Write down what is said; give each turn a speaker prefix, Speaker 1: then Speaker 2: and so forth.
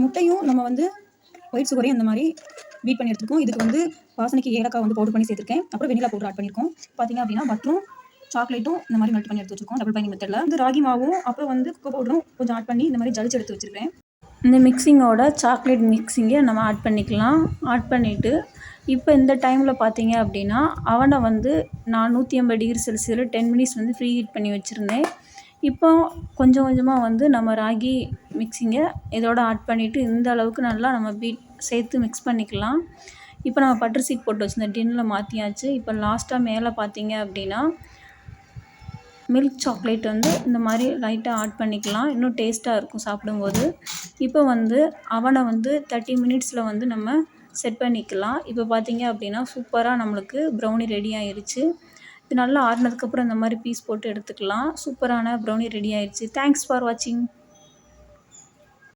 Speaker 1: முட்டையும் நம்ம வந்து ஒயிட் சுகரையும் இந்த மாதிரி பீட் பண்ணி எடுத்துருக்கோம். இதுக்கு வந்து வாசனைக்கு ஏலக்காய் வந்து பவுடர் பண்ணி சேர்த்துருக்கேன். அப்புறம் வெனிலா பவுடர் ஆட் பண்ணியிருக்கோம். பார்த்தீங்க அப்படின்னா பட்டரும் சாக்லேட்டும் இந்த மாதிரி மெல்ட் பண்ணி எடுத்து வச்சிருக்கோம். டபுள் பைண்டிங் மெத்தடில் வந்து ராகி மாவும் அப்புறம் வந்து கொக்கோ பவுடரும் கொஞ்சம் ஆட் பண்ணி இந்த மாதிரி ஜலிச்சு எடுத்து வச்சிருக்கேன். இந்த மிக்சிங்கோட சாக்லேட் மிக்சிங்கை நம்ம ஆட் பண்ணிக்கலாம். ஆட் பண்ணிவிட்டு இப்போ இந்த டைமில் பார்த்தீங்க அப்படின்னா அவனை வந்து நான் 150°C 10 மினிட்ஸ் வந்து ஃப்ரீ ஹீட் பண்ணி வச்சுருந்தேன். இப்போ கொஞ்சம் கொஞ்சமாக வந்து நம்ம ராகி மிக்சிங்கை இதோட ஆட் பண்ணிவிட்டு இந்த அளவுக்கு நல்லா நம்ம சேர்த்து மிக்ஸ் பண்ணிக்கலாம். இப்போ நம்ம பட்டர் சீட் போட்டு வச்சுருந்த டின்னில் மாற்றியாச்சு. இப்போ லாஸ்ட்டாக மேலே பார்த்தீங்க அப்படின்னா மில்க் சாக்லேட் வந்து இந்த மாதிரி லைட்டாக ஆட் பண்ணிக்கலாம். இன்னும் டேஸ்ட்டாக இருக்கும் சாப்பிடும்போது. இப்போ வந்து அவனை வந்து 30 மினிட்ஸில் வந்து நம்ம செட் பண்ணிக்கலாம். இப்போ பார்த்தீங்க அப்படின்னா சூப்பராக நம்மளுக்கு ப்ரௌனி ரெடி ஆயிடுச்சு. இது நல்லா ஆறுனதுக்கப்புறம் இந்த மாதிரி பீஸ் போட்டு எடுத்துக்கலாம். சூப்பரான ப்ரௌனி ரெடி ஆயிடுச்சு. தேங்க்ஸ் ஃபார் வாட்சிங்.